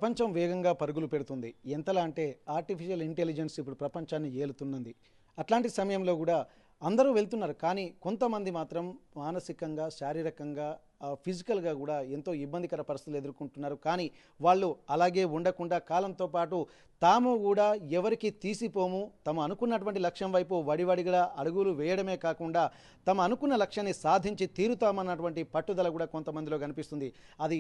ప్రపంచం వేగంగా పరుగులు పెడుతుంది. ఎంతలా అంటే ఆర్టిఫిషియల్ ఇంటెలిజెన్స్ ఇప్పుడు ప్రపంచాన్ని ఏలుతున్నది. అట్లాంటి సమయంలో కూడా అందరూ వెళ్తున్నారు. కానీ కొంతమంది మాత్రం మానసికంగా, శారీరకంగా, ఫిజికల్గా కూడా ఎంతో ఇబ్బందికర పరిస్థితులు ఎదుర్కొంటున్నారు. కానీ వాళ్ళు అలాగే ఉండకుండా కాలంతో పాటు తాము కూడా ఎవరికి తీసిపోము, తమ అనుకున్నటువంటి లక్ష్యం వైపు వడివడిగా అడుగులు వేయడమే కాకుండా తమ అనుకున్న లక్ష్యాన్ని సాధించి తీరుతామన్నటువంటి పట్టుదల కూడా కొంతమందిలో కనిపిస్తుంది. అది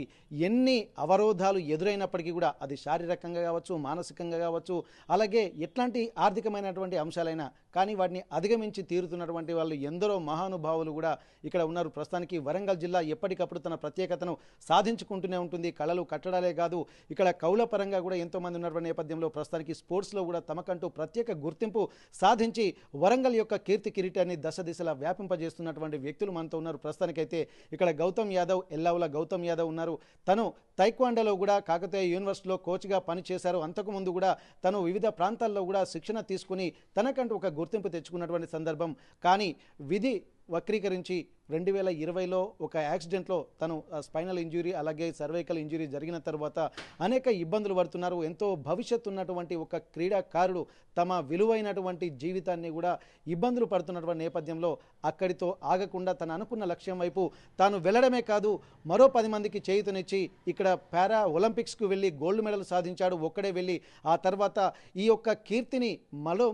ఎన్ని అవరోధాలు ఎదురైనప్పటికీ కూడా అది శారీరకంగా కావచ్చు, మానసికంగా కావచ్చు, అలాగే ఎట్లాంటి ఆర్థికమైనటువంటి అంశాలైనా కానీ వాటిని అధిగమించి తీరుతున్నటువంటి వాళ్ళు ఎందరో మహానుభావులు కూడా ఇక్కడ ఉన్నారు. ప్రస్తుతానికి వరంగల్ జిల్లా ఎప్పటికప్పుడు తన ప్రత్యేకతను సాధించుకుంటూనే ఉంటుంది. కళలు కట్టడాలే కాదు, ఇక్కడ కౌల పరంగా కూడా ఎంతోమంది ఉన్నటువంటి నేపథ్యంలో ప్రస్తుతానికి స్పోర్ట్స్లో కూడా తమకంటూ ప్రత్యేక గుర్తింపు సాధించి వరంగల్ యొక్క కీర్తి కిరీటాన్ని దశ దిశలా వ్యాపింపజేస్తున్నటువంటి వ్యక్తులు మనతో ఉన్నారు. ప్రస్తుతానికైతే ఇక్కడ గౌతమ్ యాదవ్, ఎల్లావుల గౌతమ్ యాదవ్ ఉన్నారు. తను తైక్వాండోలో కూడా కాకతీయ యూనివర్సిటీలో కోచ్గా పనిచేశారు. అంతకుముందు కూడా తను వివిధ ప్రాంతాల్లో కూడా శిక్షణ తీసుకుని తనకంటూ ఒక గుర్తింపు తెచ్చుకున్నటువంటి సందర్భం. కానీ విధి వక్రీకరించి 2020లో ఒక యాక్సిడెంట్లో తను స్పైనల్ ఇంజురీ అలాగే సర్వైకల్ ఇంజురీ జరిగిన తర్వాత అనేక ఇబ్బందులు పడుతున్నారు. ఎంతో భవిష్యత్తు ఉన్నటువంటి ఒక క్రీడాకారుడు తమ విలువైనటువంటి జీవితాన్ని కూడా ఇబ్బందులు పడుతున్నటువంటి నేపథ్యంలో అక్కడితో ఆగకుండా తను అనుకున్న లక్ష్యం వైపు తాను వెళ్ళడమే కాదు, మరో 10 మందికి చేయుతనిచ్చి ఇక్కడ పారా ఒలింపిక్స్కు వెళ్ళి గోల్డ్ మెడల్ సాధించాడు. ఒక్కడే వెళ్ళి ఆ తర్వాత ఈ యొక్క కీర్తిని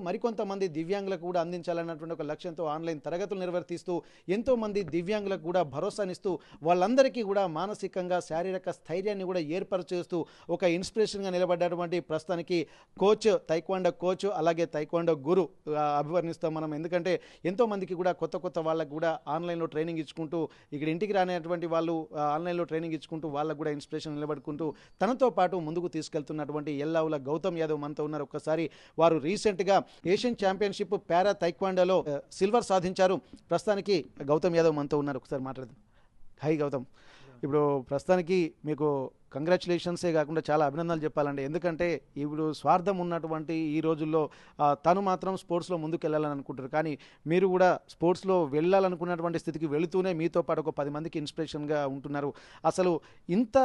మరికొంతమంది దివ్యాంగులకు కూడా అందించాలన్నటువంటి ఒక లక్ష్యంతో ఆన్లైన్ తరగతులు నిర్వర్తిస్తూ ఎంతోమంది దివ్యాంగులకు కూడా భరోసానిస్తూ వాళ్ళందరికీ కూడా మానసికంగా శారీరక స్థైర్యాన్ని కూడా ఏర్పరచేస్తూ ఒక ఇన్స్పిరేషన్గా నిలబడ్డటువంటి ప్రస్తుతానికి కోచ్, తైక్వాండో కోచ్ అలాగే తైక్వాండో గురు అభివర్ణిస్తాం మనం. ఎందుకంటే ఎంతోమందికి కూడా కొత్త వాళ్ళకు కూడా ఆన్లైన్లో ట్రైనింగ్ ఇచ్చుకుంటూ ఇక్కడ ఇంటికి రానేటువంటి వాళ్ళు ఆన్లైన్లో ట్రైనింగ్ ఇచ్చుకుంటూ వాళ్ళకు కూడా ఇన్స్పిరేషన్ నిలబడుకుంటూ తనతో పాటు ముందుకు తీసుకెళ్తున్నటువంటి ఎల్లావుల గౌతమ్ యాదవ్ మనతో ఉన్నారు. ఒక్కసారి వారు రీసెంట్గా ఏషియన్ ఛాంపియన్షిప్ పారా తైక్వాండోలో సిల్వర్ సాధించారు. ప్రస్తుతానికి గౌతమ్ యాదవ్ మనతో ఉన్నారు. ఒకసారి మాట్లాడదాం. హాయ్ గౌతమ్, ఇప్పుడు ప్రస్తుతానికి మీకు కంగ్రాచులేషన్సే కాకుండా చాలా అభినందనలు చెప్పాలండి. ఎందుకంటే ఇప్పుడు స్వార్థం ఉన్నటువంటి ఈ రోజుల్లో తను మాత్రం స్పోర్ట్స్లో ముందుకు వెళ్ళాలని అనుకుంటారు. కానీ మీరు కూడా స్పోర్ట్స్లో వెళ్ళాలనుకున్నటువంటి స్థితికి వెళుతూనే మీతో పాటు ఒక 10 మందికి ఇన్స్పిరేషన్గా ఉంటున్నారు. అసలు ఇంత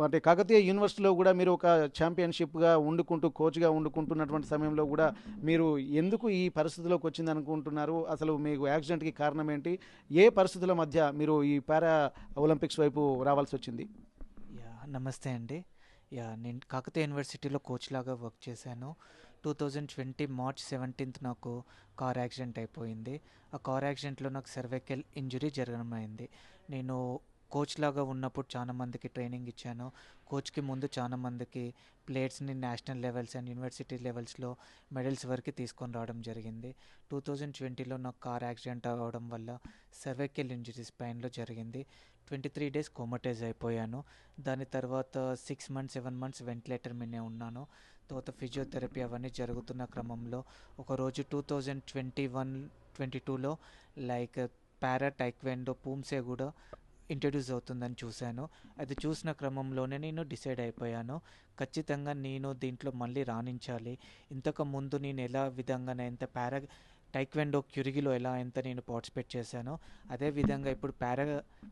అంటే కాకతీయ యూనివర్సిటీలో కూడా మీరు ఒక ఛాంపియన్షిప్గా వండుకుంటూ కోచ్గా వండుకుంటున్నటువంటి సమయంలో కూడా మీరు ఎందుకు ఈ పరిస్థితిలోకి వచ్చింది అనుకుంటున్నారు? అసలు మీకు యాక్సిడెంట్కి కారణం ఏంటి? ఏ పరిస్థితుల మధ్య మీరు ఈ పారా ఒలింపిక్స్ వైపు రావాల్సి వచ్చింది? నమస్తే అండి. నేను కాకతీయ యూనివర్సిటీలో కోచ్ లాగా వర్క్ చేశాను. 2020 మార్చ్ 17 నాకు కార్ యాక్సిడెంట్ అయిపోయింది. ఆ కార్ యాక్సిడెంట్లో నాకు సర్వైకల్ ఇంజురీ జరగడమైంది. నేను కోచ్ లాగా ఉన్నప్పుడు చాలా మందికి ట్రైనింగ్ ఇచ్చాను. కోచ్కి ముందు చాలా మందికి ప్లేయర్స్ని నేషనల్ లెవెల్స్ అండ్ యూనివర్సిటీ లెవెల్స్లో మెడల్స్ వరకు తీసుకొని రావడం జరిగింది. 2020లో నాకు కార్ యాక్సిడెంట్ అవ్వడం వల్ల సర్వైకల్ ఇంజరీ స్పైన్లో జరిగింది. 23 డేస్ కోమటైజ్ అయిపోయాను. దాని తర్వాత 6 మంత్స్ 7 మంత్స్ వెంటిలేటర్ మీదే ఉన్నాను. తర్వాత ఫిజియోథెరపీ అవన్నీ జరుగుతున్న క్రమంలో ఒకరోజు 2021-22లో పారా టైక్వాండో పూమ్సే కూడా ఇంట్రడ్యూస్ అవుతుందని చూశాను. అది చూసిన క్రమంలోనే నేను డిసైడ్ అయిపోయాను, ఖచ్చితంగా నేను దీంట్లో మళ్ళీ రాణించాలి. ఇంతకు ముందు నేను ఎలా విధంగా పారా టైక్వాండో క్యూరిగిలో ఎలా నేను పార్టిసిపేట్ చేశానో అదేవిధంగా ఇప్పుడు పారా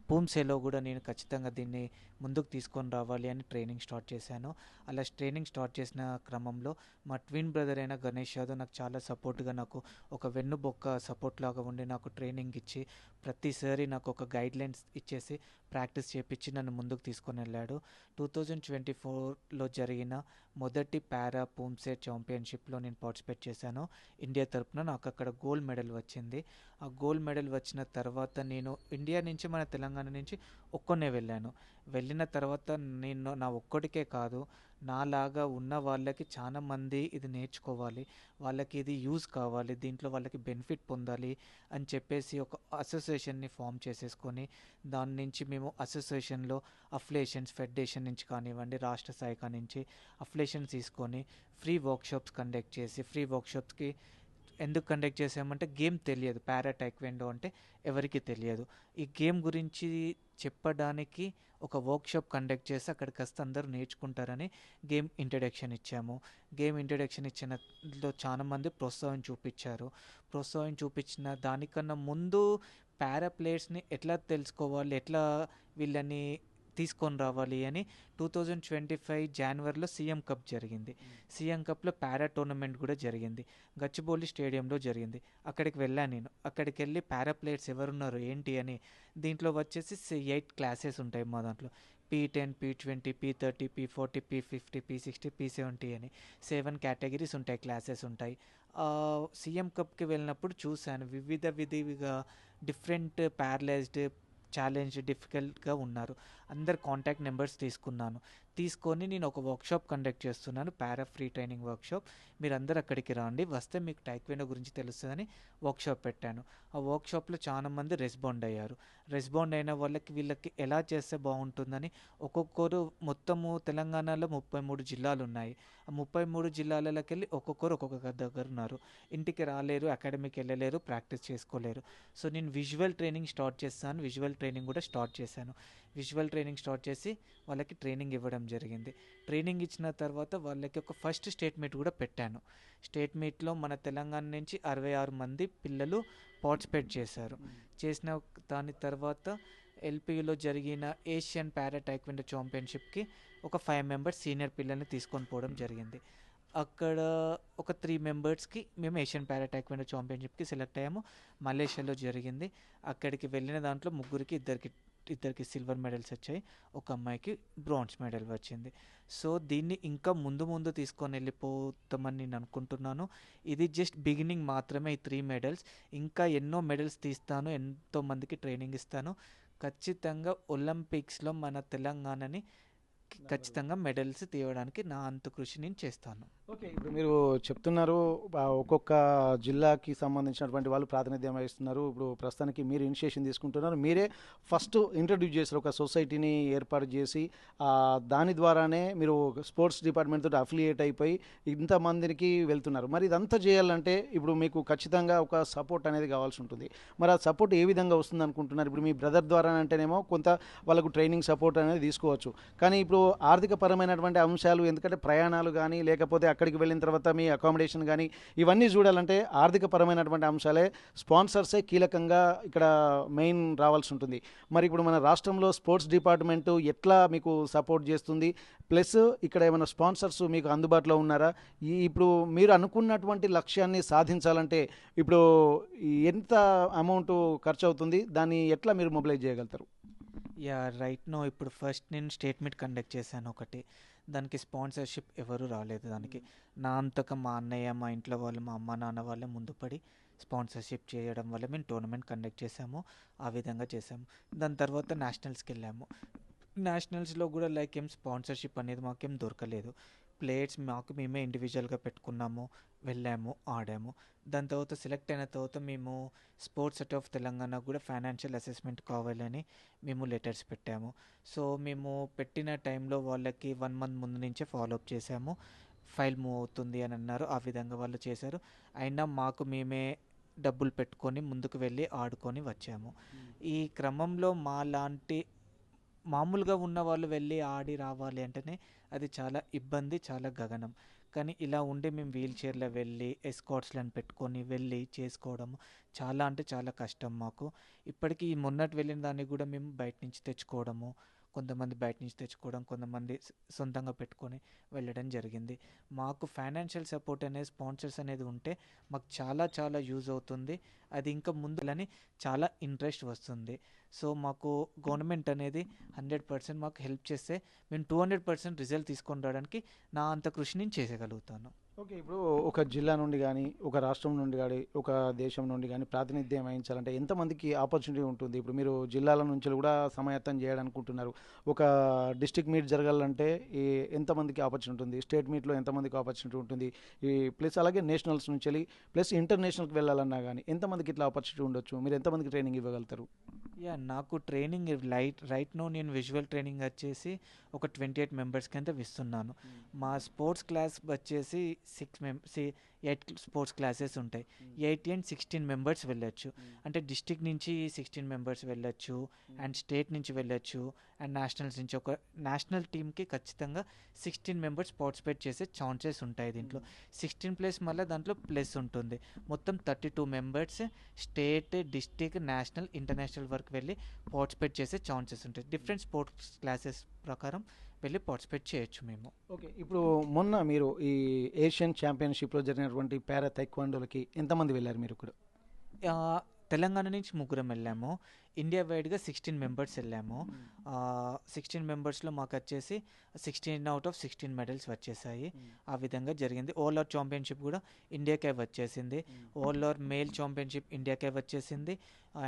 పూమ్సేలో కూడా నేను ఖచ్చితంగా దీన్ని ముందుకు తీసుకొని రావాలి అని ట్రైనింగ్ స్టార్ట్ చేశాను. అలా ట్రైనింగ్ స్టార్ట్ చేసిన క్రమంలో మా ట్విన్ బ్రదర్ అయిన గణేష్ యాదవ్ నాకు చాలా సపోర్ట్గా, నాకు ఒక వెన్నుబొక్క సపోర్ట్ లాగా ఉండి నాకు ట్రైనింగ్ ఇచ్చి ప్రతిసారి నాకు ఒక గైడ్లైన్స్ ఇచ్చేసి ప్రాక్టీస్ చేపించి నన్ను ముందుకు తీసుకొని వెళ్ళాడు. 2024లో జరిగిన మొదటి పారా పూమ్సే ఛాంపియన్షిప్లో నేను పార్టిసిపేట్ చేశాను. ఇండియా తరపున నాకు అక్కడ గోల్డ్ మెడల్ వచ్చింది. ఆ గోల్డ్ మెడల్ వచ్చిన తర్వాత నేను ఇండియా నుంచి మన తెలంగాణ నుంచి ఒక్కనే వెళ్ళిన తర్వాత నేను నా ఒక్కడికే కాదు, నాలాగా ఉన్న వాళ్ళకి చాలా మంది ఇది నేర్చుకోవాలి, వాళ్ళకి ఇది యూజ్ కావాలి, దీంట్లో వాళ్ళకి బెనిఫిట్ పొందాలి అని చెప్పేసి ఒక అసోసియేషన్ని ఫామ్ చేసేసుకొని దాని నుంచి మేము అసోసియేషన్లో అఫిలియేషన్స్ ఫెడరేషన్ నుంచి కానివ్వండి, రాష్ట్ర స్థాయి నుంచి అఫిలియేషన్స్ తీసుకొని ఫ్రీ వర్క్షాప్స్ కండక్ట్ చేసి, ఫ్రీ వర్క్షాప్స్కి ఎందుకు కండక్ట్ చేసామంటే గేమ్ తెలియదు, పారా టైక్వాండో అంటే ఎవరికి తెలియదు. ఈ గేమ్ గురించి చెప్పడానికి ఒక వర్క్షాప్ కండక్ట్ చేసి అక్కడికి వస్తే అందరూ నేర్చుకుంటారని గేమ్ ఇంట్రడక్షన్ ఇచ్చాము. గేమ్ ఇంట్రడక్షన్ ఇచ్చినలో చాలా మంది ప్రోత్సాహం చూపించిన దానికన్నా ముందు పారా ప్లేయర్స్ని ఎట్లా తెలుసుకోవాలి, ఎట్లా వీళ్ళని తీసుకొని రావాలి అని 2025 జనవరిలో సీఎం కప్ జరిగింది. సీఎం కప్లో పారా టోర్నమెంట్ కూడా జరిగింది, గచ్చిబౌలి స్టేడియంలో జరిగింది. అక్కడికి వెళ్ళాను నేను. అక్కడికి వెళ్ళి పారా ప్లేయర్స్ ఎవరున్నారు ఏంటి అని, దీంట్లో వచ్చేసి 8 క్లాసెస్ ఉంటాయి మా దాంట్లో. P10, P20, P30, P40, P50, P60, P70 అని 7 కేటగిరీస్ ఉంటాయి, క్లాసెస్ ఉంటాయి. సీఎం కప్కి వెళ్ళినప్పుడు చూశాను వివిధగా డిఫరెంట్ ప్యారలైజ్డ్, ఛాలెంజ్, డిఫికల్ట్గా ఉన్నారు. అందరు కాంటాక్ట్ నెంబర్స్ తీసుకొని నేను ఒక వర్క్షాప్ కండక్ట్ చేస్తున్నాను, పారా ఫ్రీ ట్రైనింగ్ వర్క్షాప్. మీరు అందరు అక్కడికి రండి, వస్తే మీకు టైక్వాండో గురించి తెలుస్తుందని వర్క్షాప్ పెట్టాను. ఆ వర్క్షాప్లో చాలా మంది రెస్పాండ్ అయ్యారు. రెస్పాండ్ అయిన వీళ్ళకి ఎలా చేస్తే బాగుంటుందని ఒక్కొక్కరు, మొత్తము తెలంగాణలో 33 జిల్లాలు ఉన్నాయి. ఆ 33 జిల్లాలకి వెళ్ళి ఒక్కొక్కరు ఒక్కొక్క దగ్గర ఉన్నారు. ఇంటికి రాలేరు, అకాడమీకి వెళ్ళలేరు, ప్రాక్టీస్ చేసుకోలేరు. సో నేను విజువల్ ట్రైనింగ్ స్టార్ట్ చేస్తాను. విజువల్ ట్రైనింగ్ కూడా స్టార్ట్ చేశాను. విజువల్ ట్రైనింగ్ స్టార్ట్ చేసి వాళ్ళకి ట్రైనింగ్ ఇవ్వడం జరిగింది. ట్రైనింగ్ ఇచ్చిన తర్వాత వాళ్ళకి ఒక ఫస్ట్ స్టేట్ మీట్ కూడా పెట్టాను. స్టేట్ మీట్లో మన తెలంగాణ నుంచి 66 మంది పిల్లలు పార్టిసిపేట్ చేశారు. చేసిన దాని తర్వాత ఎల్పిలో జరిగిన ఏషియన్ పారా టైక్వాండో ఛాంపియన్షిప్కి ఒక 5 మెంబర్స్ సీనియర్ పిల్లల్ని తీసుకొని పోవడం జరిగింది. అక్కడ ఒక 3 మెంబర్స్కి మేము ఏషియన్ పారా టైక్వాండో ఛాంపియన్షిప్కి సెలెక్ట్ అయ్యాము. మలేషియాలో జరిగింది. అక్కడికి వెళ్ళిన దాంట్లో ముగ్గురికి, ఇద్దరికి సిల్వర్ మెడల్స్ వచ్చాయి, ఒక అమ్మాయికి బ్రాంజ్ మెడల్ వచ్చింది. సో దీన్ని ఇంకా ముందు తీసుకొని వెళ్ళిపోతామని నేను అనుకుంటున్నాను. ఇది జస్ట్ బిగినింగ్ మాత్రమే, ఈ 3 మెడల్స్. ఇంకా ఎన్నో మెడల్స్ తీస్తాను, ఎంతోమందికి ట్రైనింగ్ ఇస్తాను. ఖచ్చితంగా ఒలింపిక్స్లో మన తెలంగాణని ఖచ్చితంగా మెడల్స్ తీయడానికి నా అంత కృషి నేను చేస్తాను. ఓకే, ఇప్పుడు మీరు చెప్తున్నారు ఒక్కొక్క జిల్లాకి సంబంధించినటువంటి వాళ్ళు ప్రాతినిధ్యం వహిస్తున్నారు. ఇప్పుడు ప్రస్తుతానికి మీరు ఇనిషియేషన్ తీసుకుంటున్నారు. మీరే ఫస్ట్ ఇంట్రడ్యూస్ చేశారు, ఒక సొసైటీని ఏర్పాటు చేసి దాని ద్వారానే మీరు స్పోర్ట్స్ డిపార్ట్మెంట్ తోటి అఫిలియేట్ అయిపోయి ఇంతమందికి వెళ్తున్నారు. మరి ఇదంతా చేయాలంటే ఇప్పుడు మీకు ఖచ్చితంగా ఒక సపోర్ట్ అనేది కావాల్సి ఉంటుంది. మరి ఆ సపోర్ట్ ఏ విధంగా వస్తుంది అనుకుంటున్నారు? ఇప్పుడు మీ బ్రదర్ ద్వారా అంటేనేమో కొంత వాళ్ళకు ట్రైనింగ్ సపోర్ట్ అనేది తీసుకోవచ్చు, కానీ ఇప్పుడు ఆర్థిక పరమైనటువంటి అంశాలు, ఎందుకంటే ప్రయాణాలు కానీ, లేకపోతే అక్కడికి వెళ్ళిన తర్వాత మీ అకామిడేషన్ కానీ, ఇవన్నీ చూడాలంటే ఆర్థిక పరమైనటువంటి అంశాలే, స్పాన్సర్సే కీలకంగా ఇక్కడ మెయిన్ రావాల్సి ఉంటుంది. మరి ఇప్పుడు మన రాష్ట్రంలో స్పోర్ట్స్ డిపార్ట్మెంటు ఎట్లా మీకు సపోర్ట్ చేస్తుంది? ప్లస్ ఇక్కడ ఏమైనా స్పాన్సర్స్ మీకు అందుబాటులో ఉన్నారా? ఇప్పుడు మీరు అనుకున్నటువంటి లక్ష్యాన్ని సాధించాలంటే ఇప్పుడు ఎంత అమౌంట్ ఖర్చు అవుతుంది? దాన్ని ఎట్లా మీరు మొబిలైజ్ చేయగలుగుతారు? రైట్ నో ఇప్పుడు ఫస్ట్ నేను స్టేట్ మీట్ కండక్ట్ చేశాను ఒకటి. దానికి స్పాన్సర్షిప్ ఎవరు రాలేదు. దానికి నా అంతగా మా అన్నయ్య, మా ఇంట్లో వాళ్ళు, మా అమ్మ నాన్న వాళ్ళే ముందు పడి స్పాన్సర్షిప్ చేయడం వల్ల మేము టోర్నమెంట్ కండక్ట్ చేసాము. ఆ విధంగా చేసాము. దాని తర్వాత నేషనల్స్కి వెళ్ళాము. నేషనల్స్లో కూడా ఏం స్పాన్సర్షిప్ అనేది మాకేం దొరకలేదు. ప్లేయర్స్ మేమే ఇండివిజువల్గా పెట్టుకున్నాము, వెళ్ళాము, ఆడాము. దాని తర్వాత సెలెక్ట్ అయిన తర్వాత మేము స్పోర్ట్స్ సెట్ ఆఫ్ తెలంగాణ కూడా ఫైనాన్షియల్ అసెస్మెంట్ కావాలని మేము లెటర్స్ పెట్టాము. సో మేము పెట్టిన టైంలో వాళ్ళకి 1 మంత్ ముందు నుంచే ఫాలోఅప్ చేసాము. ఫైల్ మూవ్ అవుతుంది అని అన్నారు. ఆ విధంగా వాళ్ళు చేశారు. అయినా మాకు మేమే డబ్బులు పెట్టుకొని ముందుకు వెళ్ళి ఆడుకొని వచ్చాము. ఈ క్రమంలో మా లాంటి మామూలుగా ఉన్న వాళ్ళు వెళ్ళి ఆడి రావాలి అంటేనే అది చాలా ఇబ్బంది, చాలా గగనం. కానీ ఇలా ఉండి మేము వీల్ చైర్లో వెళ్ళి ఎస్కాట్స్లను పెట్టుకొని వెళ్ళి చేసుకోవడం చాలా అంటే చాలా కష్టం మాకు. ఇప్పటికీ మొన్నటి వెళ్ళిన దాన్ని కూడా మేము బయట నుంచి తెచ్చుకోవడము, కొంతమంది బయట నుంచి తెచ్చుకోవడం, కొంతమంది సొంతంగా పెట్టుకొని వెళ్ళడం జరిగింది. మాకు ఫైనాన్షియల్ సపోర్ట్ అనేది, స్పాన్సర్స్ అనేది ఉంటే మాకు చాలా చాలా యూజ్ అవుతుంది. అది ఇంకా ముందులని చాలా ఇంట్రెస్ట్ వస్తుంది. సో మాకు గవర్నమెంట్ అనేది 100% మాకు హెల్ప్ చేస్తే మేము 200% రిజల్ట్ తీసుకొని రావడానికి నా అంత కృషి నేను చేసేయగలుగుతాను. ఓకే, ఇప్పుడు ఒక జిల్లా నుండి కానీ, ఒక రాష్ట్రం నుండి కానీ, ఒక దేశం నుండి కానీ ప్రాతినిధ్యం వహించాలంటే ఎంతమందికి ఆపర్చునిటీ ఉంటుంది? ఇప్పుడు మీరు జిల్లాల నుంచి కూడా సమాయత్తం చేయాలనుకుంటున్నారు. ఒక డిస్ట్రిక్ట్ మీట్ జరగాలంటే ఎంతమందికి ఆపర్చునిటీ ఉంటుంది? స్టేట్ మీట్లో ఎంతమందికి ఆపర్చునిటీ ఉంటుంది? ప్లస్ అలాగే నేషనల్స్ నుంచి వెళ్ళి ప్లస్ ఇంటర్నేషనల్కి వెళ్ళాలన్నా కానీ ఎంతమందికి ఇట్లా ఆపర్చునిటీ ఉండొచ్చు? మీరు ఎంతమందికి ట్రైనింగ్ ఇవ్వగలుగుతారు? నాకు ట్రైనింగ్ రైట్ నో నేను విజువల్ ట్రైనింగ్ వచ్చేసి ఒక 28 మెంబర్స్కి అంతా ఇస్తున్నాను. మా స్పోర్ట్స్ క్లాస్ వచ్చేసి 8 స్పోర్ట్స్ క్లాసెస్ ఉంటాయి. 8 అండ్ 16 మెంబర్స్ వెళ్ళొచ్చు. అంటే డిస్టిక్ నుంచి 16 మెంబర్స్ వెళ్ళొచ్చు, అండ్ స్టేట్ నుంచి వెళ్ళొచ్చు, అండ్ నేషనల్స్ నుంచి ఒక నేషనల్ టీమ్కి ఖచ్చితంగా 16 మెంబర్స్ పార్టిసిపేట్ చేసే ఛాన్సెస్ ఉంటాయి దీంట్లో. 16 ప్లస్ మళ్ళీ దాంట్లో ప్లస్ ఉంటుంది. మొత్తం 32 members state, district, national, international వరకు వెళ్ళి పార్టిసిపేట్ చేసే ఛాన్సెస్ ఉంటాయి. డిఫరెంట్ స్పోర్ట్స్ క్లాసెస్ ప్రకారం వెళ్ళి పార్టిసిపేట్ చేయొచ్చు మేము. ఓకే, ఇప్పుడు మొన్న మీరు ఈ ఏషియన్ ఛాంపియన్షిప్లో జరిగినటువంటి పారా తైక్వాండోలకి ఎంతమంది వెళ్ళారు మీరు కూడా? తెలంగాణ నుంచి 3 వెళ్ళాము. ఇండియా వైడ్గా 16 మెంబర్స్ వెళ్ళాము. 16 మెంబర్స్లో మాకు వచ్చేసి 16 అవుట్ ఆఫ్ 16 మెడల్స్ వచ్చేసాయి. ఆ విధంగా జరిగింది. ఓవర్ ఛాంపియన్షిప్ కూడా ఇండియాకే వచ్చేసింది. ఓవర్ మేల్ ఛాంపియన్షిప్ ఇండియాకే వచ్చేసింది,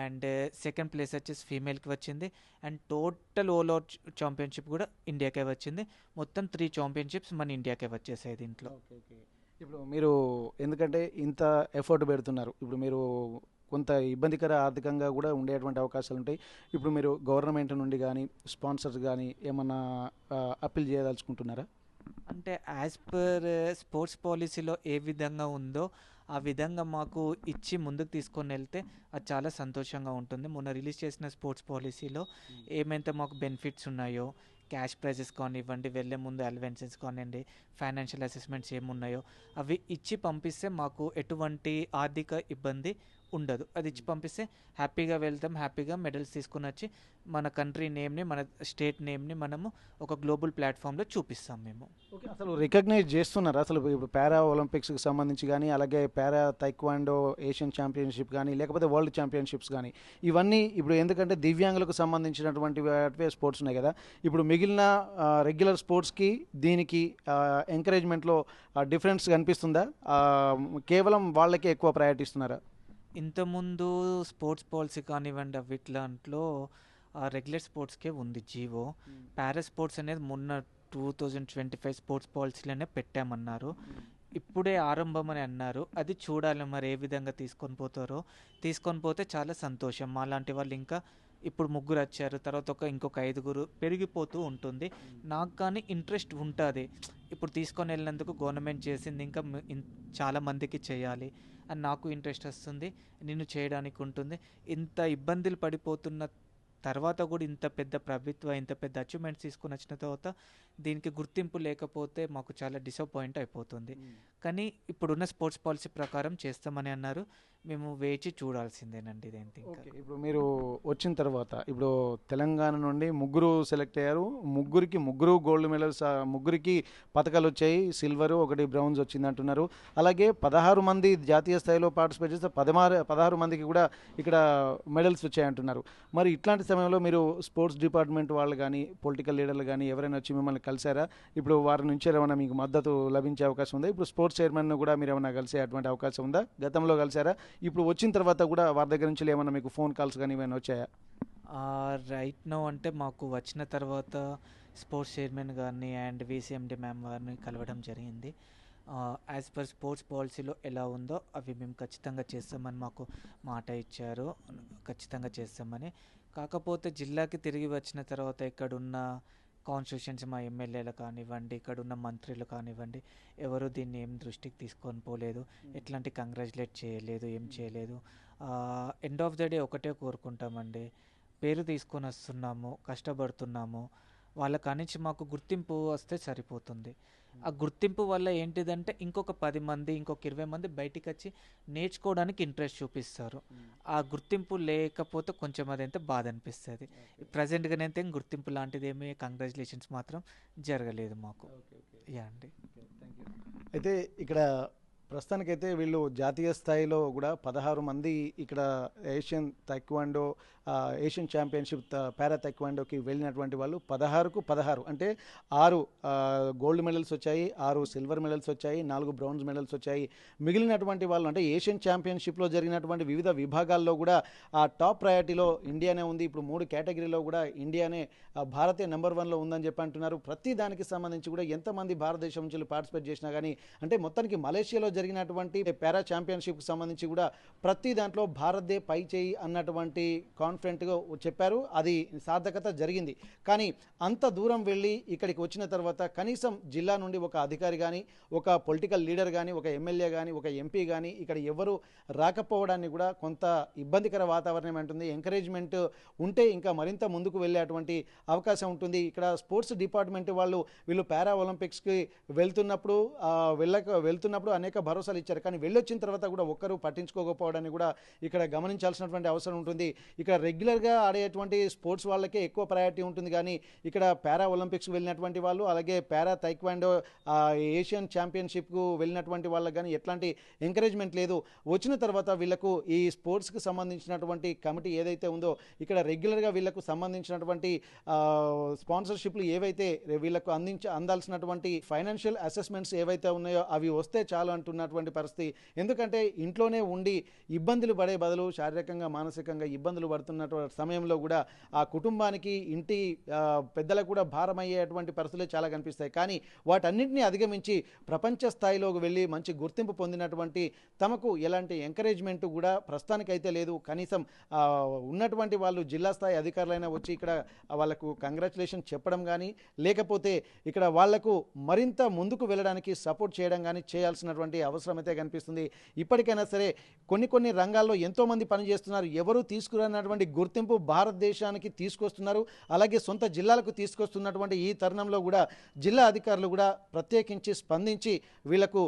అండ్ సెకండ్ ప్లేస్ వచ్చేసి ఫీమేల్కి వచ్చింది, అండ్ టోటల్ ఓవర్ ఛాంపియన్షిప్ కూడా ఇండియాకే వచ్చింది. మొత్తం 3 ఛాంపియన్షిప్స్ మన ఇండియాకే వచ్చేసాయి దీంట్లో. ఇప్పుడు మీరు ఎందుకంటే ఇంత ఎఫర్ట్ పెడుతున్నారు, ఇప్పుడు మీరు కొంత ఇబ్బందికర ఆర్థికంగా కూడా ఉండేటువంటి అవకాశాలు ఉంటాయి. ఇప్పుడు మీరు గవర్నమెంట్ నుండి కానీ స్పాన్సర్స్ కానీ ఏమన్నా అప్పీల్ చేయదలుచుకుంటున్నారా? అంటే యాజ్ పర్ స్పోర్ట్స్ పాలసీలో ఏ విధంగా ఉందో ఆ విధంగా మాకు ఇచ్చి ముందుకు తీసుకొని వెళ్తే అది చాలా సంతోషంగా ఉంటుంది. మొన్న రిలీజ్ చేసిన స్పోర్ట్స్ పాలసీలో ఏమైతే మాకు బెనిఫిట్స్ ఉన్నాయో, క్యాష్ ప్రైజెస్ కానివ్వండి, వెళ్ళే ముందు అలవెన్సెస్ కానివ్వండి, ఫైనాన్షియల్ అసెస్మెంట్స్ ఏమున్నాయో అవి ఇచ్చి పంపిస్తే మాకు ఎటువంటి ఆర్థిక ఇబ్బంది ఉండదు. అది ఇచ్చి పంపిస్తే హ్యాపీగా వెళ్తాం, హ్యాపీగా మెడల్స్ తీసుకుని వచ్చి మన కంట్రీ నేమ్ని, మన స్టేట్ నేమ్ని మనము ఒక గ్లోబల్ ప్లాట్ఫామ్లో చూపిస్తాం మేము. ఓకే, అసలు రికగ్నైజ్ చేస్తున్నారు అసలు ఇప్పుడు పారా ఒలింపిక్స్కి సంబంధించి కానీ, అలాగే పారా తైక్వాండో ఏషియన్ ఛాంపియన్షిప్ కానీ, లేకపోతే వరల్డ్ ఛాంపియన్షిప్స్ కానీ, ఇవన్నీ ఇప్పుడు ఎందుకంటే దివ్యాంగులకు సంబంధించినటువంటి స్పోర్ట్స్ ఉన్నాయి కదా, ఇప్పుడు మిగిలిన రెగ్యులర్ స్పోర్ట్స్కి దీనికి ఎంకరేజ్మెంట్లో డిఫరెన్స్ కనిపిస్తుందా? కేవలం వాళ్ళకే ఎక్కువ ప్రయారిటీ ఇస్తున్నారా? ఇంతకుముందు స్పోర్ట్స్ పాలసీ కానివ్వండి అవిట్లాంట్లో రెగ్యులర్ స్పోర్ట్స్కే ఉంది జీవో. పారా స్పోర్ట్స్ అనేది మొన్న 2025 స్పోర్ట్స్ పాలసీలోనే పెట్టామన్నారు. ఇప్పుడే ఆరంభం అని అన్నారు. అది చూడాలి మరి ఏ విధంగా తీసుకొని పోతారో. తీసుకొని పోతే చాలా సంతోషం. మా లాంటి వాళ్ళు ఇంకా ఇప్పుడు 3 వచ్చారు, తర్వాత ఇంకొక 5 పెరిగిపోతూ ఉంటుంది. నాకు కానీ ఇంట్రెస్ట్ ఉంటుంది. ఇప్పుడు తీసుకొని వెళ్ళినందుకు గవర్నమెంట్ చేసింది ఇంకా చాలా మందికి చేయాలి అని నాకు ఇంట్రెస్ట్ వస్తుంది. నేను చేయడానికి ఉంటుంది. ఇంత ఇబ్బందులు పడిపోతున్న తర్వాత కూడా ఇంత పెద్ద ప్రభుత్వం ఇంత పెద్ద అచీవ్మెంట్స్ తీసుకొని వచ్చిన తర్వాత దీనికి గుర్తింపు లేకపోతే మాకు చాలా డిసప్పాయింట్ అయిపోతుంది. కానీ ఇప్పుడున్న స్పోర్ట్స్ పాలసీ ప్రకారం చేస్తామని అన్నారు. మేము వేచి చూడాల్సిందేనండి ఇదేంటి. ఇప్పుడు మీరు వచ్చిన తర్వాత ఇప్పుడు తెలంగాణ నుండి 3 సెలెక్ట్ అయ్యారు. 3 గోల్డ్ మెడల్స్, 3 పథకాలు వచ్చాయి. సిల్వరు, 1 బ్రౌన్స్ వచ్చింది అంటున్నారు. అలాగే 16 మంది జాతీయ స్థాయిలో పార్టిసిపేట్ చేస్తే 16 మందికి కూడా ఇక్కడ మెడల్స్ వచ్చాయంటున్నారు. మరి ఇట్లాంటి సమయంలో మీరు స్పోర్ట్స్ డిపార్ట్మెంట్ వాళ్ళు కానీ, పొలిటికల్ లీడర్లు కానీ ఎవరైనా వచ్చి మిమ్మల్ని కలిసారా? ఇప్పుడు వారి నుంచి ఏమైనా మీకు మద్దతు లభించే అవకాశం ఉందా? ఇప్పుడు స్పోర్ట్స్ చైర్మన్ కూడా మీరు ఏమైనా కలిసే అటువంటి అవకాశం ఉందా? గతంలో కలిసారా? ఇప్పుడు వచ్చిన తర్వాత కూడా వారి దగ్గర నుంచి ఏమైనా మీకు ఫోన్ కాల్స్ కానీ ఏమైనా వచ్చాయా? రైట్ నో అంటే మాకు వచ్చిన తర్వాత స్పోర్ట్స్ చైర్మన్ గారిని అండ్ VCMD మ్యామ్ గారిని కలవడం జరిగింది. యాజ్ పర్ స్పోర్ట్స్ పాలసీలో ఎలా ఉందో అవి మేము ఖచ్చితంగా చేస్తామని మాకు మాట ఇచ్చారు. ఖచ్చితంగా చేస్తామని. కాకపోతే జిల్లాకి తిరిగి వచ్చిన తర్వాత ఇక్కడున్న కాన్స్టిట్యూషన్స్ మా ఎమ్మెల్యేలు కానివ్వండి, ఇక్కడున్న మంత్రులు కానివ్వండి, ఎవరు దీన్ని ఏం దృష్టికి తీసుకొని పోలేదు. ఎట్లాంటి కంగ్రాచులేట్ చేయలేదు, ఏం చేయలేదు. ఎండ్ ఆఫ్ ద డే ఒకటే కోరుకుంటామండి, పేరు తీసుకొని వస్తున్నాము, కష్టపడుతున్నాము, వాళ్ళ కానించి మాకు గుర్తింపు వస్తే సరిపోతుంది. ఆ గుర్తింపు వల్ల ఏంటిదంటే ఇంకొక 10 మంది, ఇంకొక 20 మంది బయటికి వచ్చి నేర్చుకోవడానికి ఇంట్రెస్ట్ చూపిస్తారు. ఆ గుర్తింపు లేకపోతే కొంచెం అదైతే బాధ అనిపిస్తుంది. ప్రజెంట్గానైతే గుర్తింపు లాంటిది ఏమీ కంగ్రాచులేషన్స్ మాత్రం జరగలేదు మాకు. యా అండి. అయితే ఇక్కడ ప్రస్తుతానికైతే వీళ్ళు జాతీయ స్థాయిలో కూడా 16 మంది ఇక్కడ ఏషియన్ తైక్వాండో ఏషియన్ ఛాంపియన్షిప్ పారా తైక్వాండోకి వెళ్ళినటువంటి వాళ్ళు 16కు 16 అంటే 6 గోల్డ్ మెడల్స్ వచ్చాయి, 6 సిల్వర్ మెడల్స్ వచ్చాయి, 4 బ్రౌన్స్ మెడల్స్ వచ్చాయి. మిగిలినటువంటి వాళ్ళు అంటే ఏషియన్ ఛాంపియన్షిప్లో జరిగినటువంటి వివిధ విభాగాల్లో కూడా ఆ టాప్ ప్రయారిటీలో ఇండియానే ఉంది. ఇప్పుడు 3 కేటగిరీలో కూడా ఇండియానే భారతే నెంబర్ 1లో ఉందని చెప్పి అంటున్నారు. ప్రతి దానికి సంబంధించి కూడా ఎంతమంది భారతదేశం నుంచి పార్టిసిపేట్ చేసినా కానీ అంటే మొత్తానికి మలేషియాలో జరిగినటువంటి పారా ఛాంపియన్షిప్కి సంబంధించి కూడా ప్రతి దాంట్లో భారత్దే పై చేయి అన్నటువంటి కాన్ఫిడెంట్గా చెప్పారు. అది సార్థకత జరిగింది. కానీ అంత దూరం వెళ్ళి ఇక్కడికి వచ్చిన తర్వాత కనీసం జిల్లా నుండి ఒక అధికారి కానీ, ఒక పొలిటికల్ లీడర్ కానీ, ఒక ఎమ్మెల్యే కానీ, ఒక ఎంపీ కానీ ఇక్కడ ఎవరు రాకపోవడాన్ని కూడా కొంత ఇబ్బందికర వాతావరణం ఉంటుంది. ఎంకరేజ్మెంట్ ఉంటే ఇంకా మరింత ముందుకు వెళ్ళేటువంటి అవకాశం ఉంటుంది. ఇక్కడ స్పోర్ట్స్ డిపార్ట్మెంట్ వీళ్ళు పారా ఒలింపిక్స్కి వెళ్తున్నప్పుడు అనేక భరోసాలు ఇచ్చారు. కానీ వెళ్ళొచ్చిన తర్వాత కూడా ఒక్కరు పట్టించుకోకపోవడాన్ని కూడా ఇక్కడ గమనించాల్సినటువంటి అవసరం ఉంటుంది. ఇక్కడ రెగ్యులర్గా ఆడేటువంటి స్పోర్ట్స్ వాళ్ళకే ఎక్కువ ప్రయారిటీ ఉంటుంది. కానీ ఇక్కడ పారా ఒలింపిక్స్కి వెళ్ళినటువంటి వాళ్ళు, అలాగే పారా తైక్వాండో ఏషియన్ ఛాంపియన్షిప్కు వెళ్ళినటువంటి వాళ్ళకి కానీ ఎట్లాంటి ఎంకరేజ్మెంట్ లేదు. వచ్చిన తర్వాత వీళ్ళకు ఈ స్పోర్ట్స్కి సంబంధించినటువంటి కమిటీ ఏదైతే ఉందో ఇక్కడ రెగ్యులర్గా వీళ్ళకు సంబంధించినటువంటి స్పాన్సర్షిప్లు ఏవైతే వీళ్ళకు అందాల్సినటువంటి ఫైనాన్షియల్ అసెస్మెంట్స్ ఏవైతే ఉన్నాయో అవి వస్తే చాలు అంటున్నటువంటి పరిస్థితి. ఎందుకంటే ఇంట్లోనే ఉండి ఇబ్బందులు పడే బదులు శారీరకంగా మానసికంగా ఇబ్బందులు పడుతున్నటువంటి సమయంలో కూడా ఆ కుటుంబానికి ఇంటి పెద్దలకు కూడా భారం అయ్యేటువంటి పరిస్థితులు చాలా కనిపిస్తాయి. కానీ వాటన్నింటినీ అధిగమించి ప్రపంచ స్థాయిలోకి వెళ్ళి మంచి గుర్తింపు పొందినటువంటి తమకు ఎలాంటి ఎంకరేజ్మెంట్ కూడా ప్రస్తుతానికైతే లేదు. కనీసం ఉన్నటువంటి వాళ్ళు జిల్లా స్థాయి అధికారులైనా వచ్చి ఇక్కడ వాళ్ళకు కంగ్రాచులేషన్ చెప్పడం కానీ, లేకపోతే ఇక్కడ వాళ్లకు మరింత ముందుకు వెళ్ళడానికి సపోర్ట్ చేయడం కానీ చేయాల్సినటువంటి అవసరం అయితే కనిపిస్తుంది. ఇప్పటికైనా సరే కొన్ని రంగాల్లో ఎంతోమంది పనిచేస్తున్నారు. ఎవరు తీసుకురానటువంటి గుర్తింపు భారతదేశానికి తీసుకొస్తున్నారు. అలాగే సొంత జిల్లాలకు తీసుకొస్తున్నటువంటి ఈ తరుణంలో కూడా జిల్లా అధికారులు కూడా ప్రత్యేకించి స్పందించి వీళ్లకు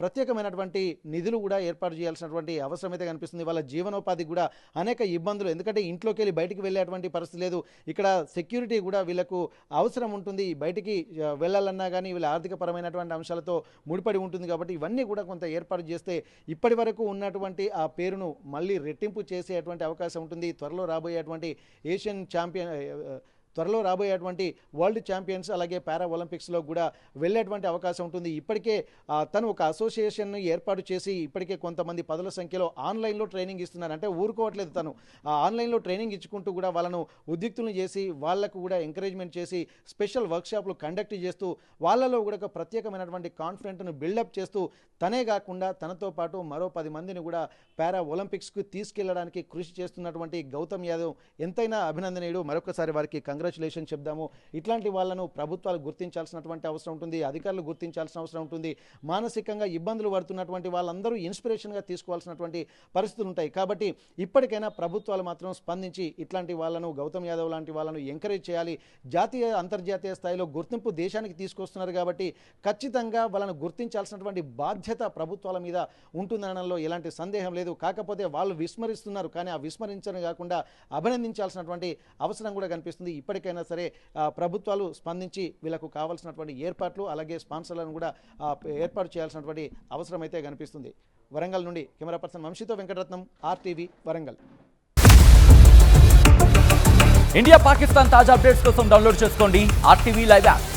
ప్రత్యేకమైనటువంటి నిధులు కూడా ఏర్పాటు చేయాల్సినటువంటి అవసరం అయితే కనిపిస్తుంది. వాళ్ళ జీవనోపాధికి కూడా అనేక ఇబ్బందులు, ఎందుకంటే ఇంట్లోకి వెళ్ళి బయటికి వెళ్ళేటువంటి పరిస్థితి లేదు. ఇక్కడ సెక్యూరిటీ కూడా వీళ్ళకు అవసరం ఉంటుంది. బయటికి వెళ్ళాలన్నా కానీ వీళ్ళ ఆర్థికపరమైనటువంటి అంశాలతో ముడిపడి ఉంటుంది. కాబట్టి ఇవన్నీ కూడా కొంత ఏర్పాటు చేస్తే ఇప్పటి వరకు ఉన్నటువంటి ఆ పేరును మళ్ళీ రెట్టింపు చేసేటువంటి అవకాశం ఉంటుంది. త్వరలో రాబోయేటువంటి వరల్డ్ ఛాంపియన్స్ అలాగే పారా ఒలింపిక్స్లో కూడా వెళ్ళేటువంటి అవకాశం ఉంటుంది. ఇప్పటికే తను ఒక అసోసియేషన్ ఏర్పాటు చేసి ఇప్పటికే కొంతమంది పదుల సంఖ్యలో ఆన్లైన్లో ట్రైనింగ్ ఇస్తున్నారు. అంటే ఊరుకోవట్లేదు. తను ఆన్లైన్లో ట్రైనింగ్ ఇచ్చుకుంటూ కూడా వాళ్ళను ఉద్యుక్తులను చేసి వాళ్లకు కూడా ఎంకరేజ్మెంట్ చేసి స్పెషల్ వర్క్షాప్లు కండక్ట్ చేస్తూ వాళ్ళలో కూడా ఒక ప్రత్యేకమైనటువంటి కాన్ఫిడెంట్ను బిల్డప్ చేస్తూ తనే కాకుండా తనతో పాటు మరో 10 మందిని కూడా పారా ఒలింపిక్స్కు తీసుకెళ్లడానికి కృషి చేస్తున్నటువంటి గౌతమ్ యాదవ్ ఎంతైనా అభినందనీయుడు. మరొకసారి వారికి కంగ్రాచులేషన్ చెప్దాము. ఇట్లాంటి వాళ్ళను ప్రభుత్వాలు గుర్తించాల్సినటువంటి అవసరం ఉంటుంది. అధికారులు గుర్తించాల్సిన అవసరం ఉంటుంది. మానసికంగా ఇబ్బందులు పడుతున్నటువంటి వాళ్ళందరూ ఇన్స్పిరేషన్గా తీసుకోవాల్సినటువంటి పరిస్థితులు ఉంటాయి. కాబట్టి ఇప్పటికైనా ప్రభుత్వాలు మాత్రం స్పందించి ఇట్లాంటి వాళ్ళను, గౌతమ్ యాదవ్ లాంటి వాళ్ళను ఎంకరేజ్ చేయాలి. జాతీయ అంతర్జాతీయ స్థాయిలో గుర్తింపు దేశానికి తీసుకొస్తున్నారు కాబట్టి ఖచ్చితంగా వాళ్ళను గుర్తించాల్సినటువంటి బాధ్యత ప్రభుత్వాల మీద ఉంటుందనడంలో ఎలాంటి సందేహం లేదు. కాకపోతే వాళ్ళు విస్మరిస్తున్నారు. కానీ ఆ విస్మరించడం కాకుండా అభినందించాల్సినటువంటి అవసరం కూడా కనిపిస్తుంది. ఇప్పటికైనా సరే ప్రభుత్వాలు స్పందించి వీళ్ళకు కావాల్సినటువంటి ఏర్పాట్లు అలాగే స్పాన్సర్లను కూడా ఏర్పాటు చేయాల్సినటువంటి అవసరం అయితే కనిపిస్తుంది. వరంగల్ నుండి కెమెరా పర్సన్ వంశీతో వెంకటరత్నం, RTV వరంగల్. ఇండియా పాకిస్తాన్ తాజా అప్డేట్స్ కోసం డౌన్లోడ్ చేసుకోండి RTV లైవ్ యాప్.